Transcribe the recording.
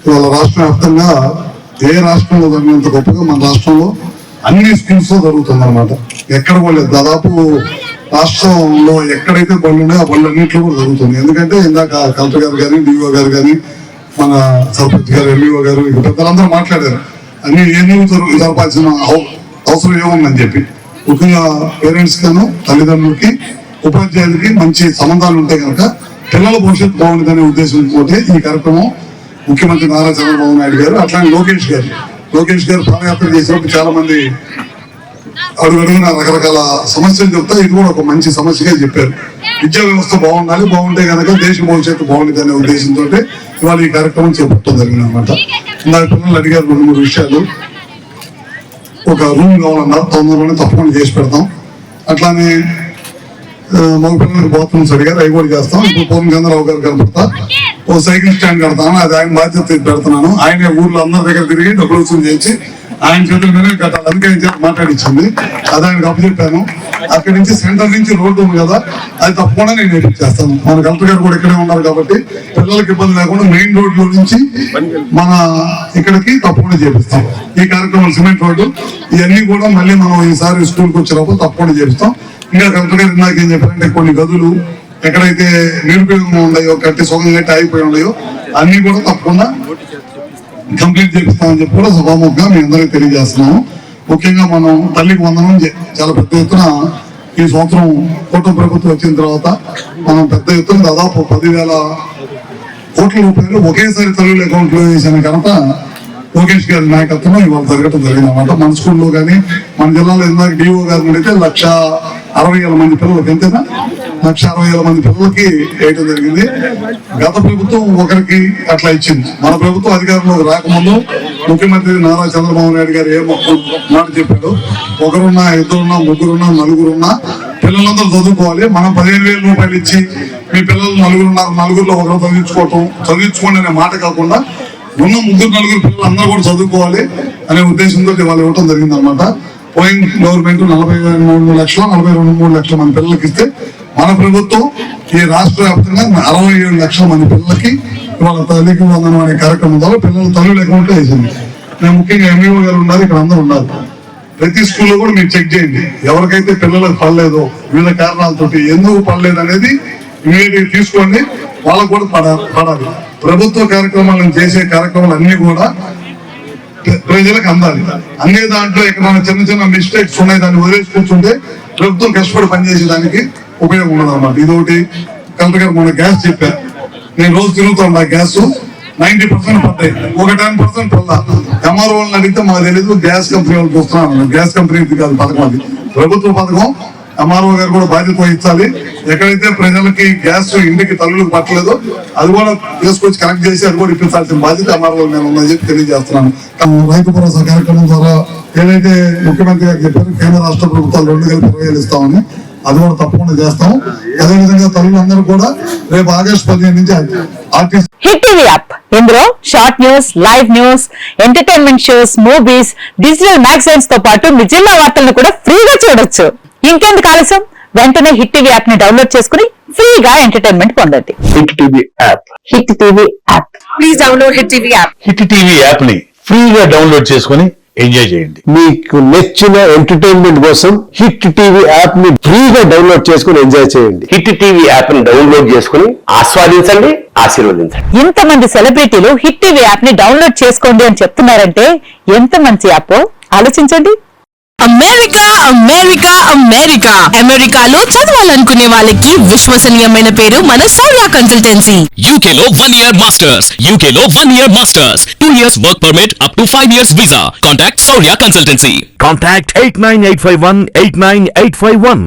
ఇవాళ రాష్ట్ర వ్యాప్తంగా ఏ రాష్ట్రంలో జరిగినంత గొప్పగా మన రాష్ట్రంలో అన్ని స్కీమ్స్ లో జరుగుతుంది అనమాట. ఎక్కడ పోలేదు, దాదాపు రాష్ట్రంలో ఎక్కడైతే బళ్ళు ఉన్నాయో ఆ బళ్ళు అన్నింటిలో కూడా జరుగుతుంది. ఎందుకంటే ఇందాక కలెక్టర్ గారు కానీ, డిఓ గారు కానీ, మన సర్పంచ్ గారు, ఎంఈఓ గారు, ఇక పెద్దలందరూ మాట్లాడారు. అన్ని ఏమీ జరపాల్సిన అవసరం ఏముందని చెప్పి, ముఖ్యంగా పేరెంట్స్ గాను, తల్లిదండ్రులకి, ఉపాధ్యాయులకి మంచి సంబంధాలు ఉంటే కనుక పిల్లల భవిష్యత్తు బాగుంటుందనే ఉద్దేశంతో ఈ కార్యక్రమం ముఖ్యమంత్రి నారా చంద్రబాబు నాయుడు గారు, అట్లానే లోకేష్ గారు పాదయాత్ర చేసినప్పుడు చాలా మంది అడుగడుగున రకరకాల సమస్యలు చెప్తా ఇది కూడా ఒక మంచి సమస్యగా చెప్పారు. విద్యా వ్యవస్థ బాగుండాలి, బాగుంటే కనుక దేశ భవిష్యత్తు బాగుంటుంది అనే ఉద్దేశంతో ఇవాళ ఈ కార్యక్రమం చేపట్టడం జరిగింది అనమాట. ఇందాక పిల్లలు అడిగారు 2-3 విషయాలు. ఒక రూమ్ కావాలన్నారు, తొందరలోనే తప్పకుండా చేసి పెడతాం. అట్లానే మగ పిల్లలకు బాత్రూమ్స్ అడిగారు, అవి కూడా చేస్తాం. ఇప్పుడు పూర్ణ చంద్రరావు గారు కనపడతా ఓ సైకిల్ స్టాండ్ కడతాను, అది ఆయన బాధ్యత పెడుతున్నాను. ఆయన ఊర్లో అందరి దగ్గర తిరిగి డబ్బులు వసూలు చేసి ఆయన చేతుల మీద కట్టాలి, అందుకే ఆయన చేత మాట్లాడించింది. అది ఆయనకు అప్పచెప్పాను. అక్కడి నుంచి సెంటర్ నుంచి రోడ్డు ఉంది కదా, అది తప్పకుండా నేను నేర్పించేస్తాను. మన కలెక్టర్ గారు కూడా ఇక్కడే ఉన్నారు కాబట్టి పిల్లలకి ఇబ్బంది లేకుండా మెయిన్ రోడ్ లో నుంచి మన ఇక్కడికి తప్పకుండా చేపిస్తాం. ఈ కార్యక్రమం సిమెంట్ రోడ్డు ఇవన్నీ కూడా మళ్ళీ మనం ఈసారి స్కూల్కి వచ్చినప్పుడు తప్పకుండా చేపిస్తాం. ఇంకా కలెక్టర్ గారు ఇందాక ఏం చెప్పారంటే కొన్ని గదులు ఎక్కడైతే నిరుపయోగంగా ఉన్నాయో, కట్టి సొగం కట్టి ఆగిపోయి ఉన్నాయో అన్ని కూడా తప్పకుండా కంప్లీట్ చేపిస్తామని చెప్పి కూడా సభాముఖంగా మీ అందరికీ తెలియజేస్తున్నాము. ముఖ్యంగా మనం తల్లికి వందనం చాలా పెద్ద ఎత్తున ఈ సంవత్సరం కూటమి ప్రభుత్వం వచ్చిన తర్వాత మనం పెద్ద ఎత్తున దాదాపు 10,000 కోట్ల రూపాయలు ఒకేసారి తల్లుల అకౌంట్లో వేసిన కనుక లోకేష్ గారి నాయకత్వంలో ఇవాళ జరగడం జరిగింది అనమాట. మన స్కూల్లో కానీ మన జిల్లాలో ఇందాక డిఓ గారిని అడిగితే 160,000 మంది పిల్లలకి, ఎంతైనా 160,000 మంది పిల్లలకి వేయడం జరిగింది. గత ప్రభుత్వం ఒకరికి అట్లా ఇచ్చింది. మన ప్రభుత్వం అధికారంలోకి రాకముందు ముఖ్యమంత్రి నారా చంద్రబాబు నాయుడు గారు ఏ మాట చెప్పాడు, ఒకరున్నా, ఇద్దరున్నా, ముగ్గురున్నా, నలుగురున్నా పిల్లలందరూ చదువుకోవాలి. మనం 15,000 రూపాయలు ఇచ్చి మీ పిల్లలు నలుగురిలో ఒకరు చదివించుకోండి అనే మాట కాకుండా ఉన్న 3-4 పిల్లలు అందరూ కూడా చదువుకోవాలి అనే ఉద్దేశంతో వాళ్ళు ఇవ్వడం జరిగింది అనమాట. పోయిన గవర్నమెంట్ 43 లక్షలు 42-43 లక్షల మంది పిల్లలకి ఇస్తే మన ప్రభుత్వం ఈ రాష్ట్ర వ్యాప్తంగా 67 లక్షల మంది పిల్లలకి ఇవాళ తల్లికి వందనం అనే కార్యక్రమం ద్వారా పిల్లలు తల్లుల అకౌంట్లో వేసింది. నేను ముఖ్యంగా ఎంఈఓ గారు ఉన్నారు, ఇక్కడ అందరూ ఉన్నారు. ప్రతి స్కూల్లో కూడా మీరు చెక్ చేయండి, ఎవరికైతే పిల్లలకు పడలేదో వివిధ కారణాలతో ఎందుకు పడలేదు అనేది ఇమీడియట్ తీసుకోండి, వాళ్ళకు కూడా పడాలి. ప్రభుత్వ కార్యక్రమాలను చేసే కార్యక్రమాలు అన్ని కూడా ప్రజలకు అందాలి. అన్ని దాంట్లో ఎక్కడైనా చిన్న మిస్టేక్స్ ఉన్నాయి, దాన్ని వదిలేసి కూర్చుంటే ప్రభుత్వం కష్టపడి పనిచేసేదానికి ఉపయోగం ఉండదు అనమాట. ఇదొకటి. కలెక్టర్ గారు మన గ్యాస్ చెప్పారు, నేను రోజు తిరుగుతాను, ఆ గ్యాస్ 90% పడ్డాయి, ఒక 10% పడలా. ఎంఆర్ఓ వాళ్ళని అడిగితే మాకు తెలీదు, గ్యాస్ కంపెనీ వాళ్ళు చూస్తున్నాను. గ్యాస్ కంపెనీ కాదు పథకం, అది ప్రభుత్వ పథకం. ఎంఆర్ఓ గారు కూడా బాధ్యత వహించాలి. ఎక్కడైతే ప్రజలకి గ్యాస్ ఇంటికి తల్లులకు పట్టలేదో అది కూడా తీసుకొచ్చి కనెక్ట్ చేసి అది కూడా ఇప్పించాల్సిన బాధ్యత ఎంఆర్ఓ నేను ఉందని చెప్పి తెలియజేస్తున్నాను. రైతు భరోసా కార్యక్రమం ద్వారా ఏదైతే ముఖ్యమంత్రి గారు చెప్పారు, కేంద్ర రాష్ట్ర ప్రభుత్వాలు 2 కలిపి 20,000 ఇస్తామని, అది కూడా తప్పకుండా చేస్తాం. అదేవిధంగా తల్లులందరూ కూడా రేపు ఆగస్టు 15 నుంచి ఆర్టీసీ హిట్ టీవీ యాప్, ఇందులో short news, live news, entertainment shows, movies, digital magazines తో పాటు మీ జిల్లా వార్తలను కూడా ఫ్రీగా చూడొచ్చు. ఇంకెందుకు ఆలస్యం, వెంటనే హిట్ టీవీ యాప్ ని డౌన్లోడ్ చేసుకుని ఫ్రీగా ఎంటర్టైన్మెంట్ పొందండి. Hit TV app, hit TV app, please download hit TV app. Hit TV app ని ఫ్రీగా డౌన్లోడ్ చేసుకుని ఎంజాయ్ చేయండి. మీకు నచ్చిన ఎంటర్టైన్మెంట్ కోసం హిట్ టీవీ యాప్ ని ఫ్రీగా డౌన్లోడ్ చేసుకుని ఎంజాయ్ చేయండి. హిట్ టీవీ యాప్ ని డౌన్లోడ్ చేసుకుని ఆస్వాదించండి, ఆశీర్వదించండి. ఇంతమంది సెలబ్రిటీలు హిట్ టీవీ యాప్ ని డౌన్లోడ్ చేసుకోండి అని చెప్తున్నారంటే ఎంత మంచి యాప్ ఆలోచించండి. అమెరికా అమెరికా అమెరికా అమెరికాలో చదవాలనుకునే వాళ్ళకి విశ్వసనీయమైన పేరు మన సౌర్య కన్సల్టెన్సీ. UK లో 1 year masters. UK లో 1 year masters. 2 years work permit up to 5 years visa. Contact Saurya Consultancy. Contact 89851 89851.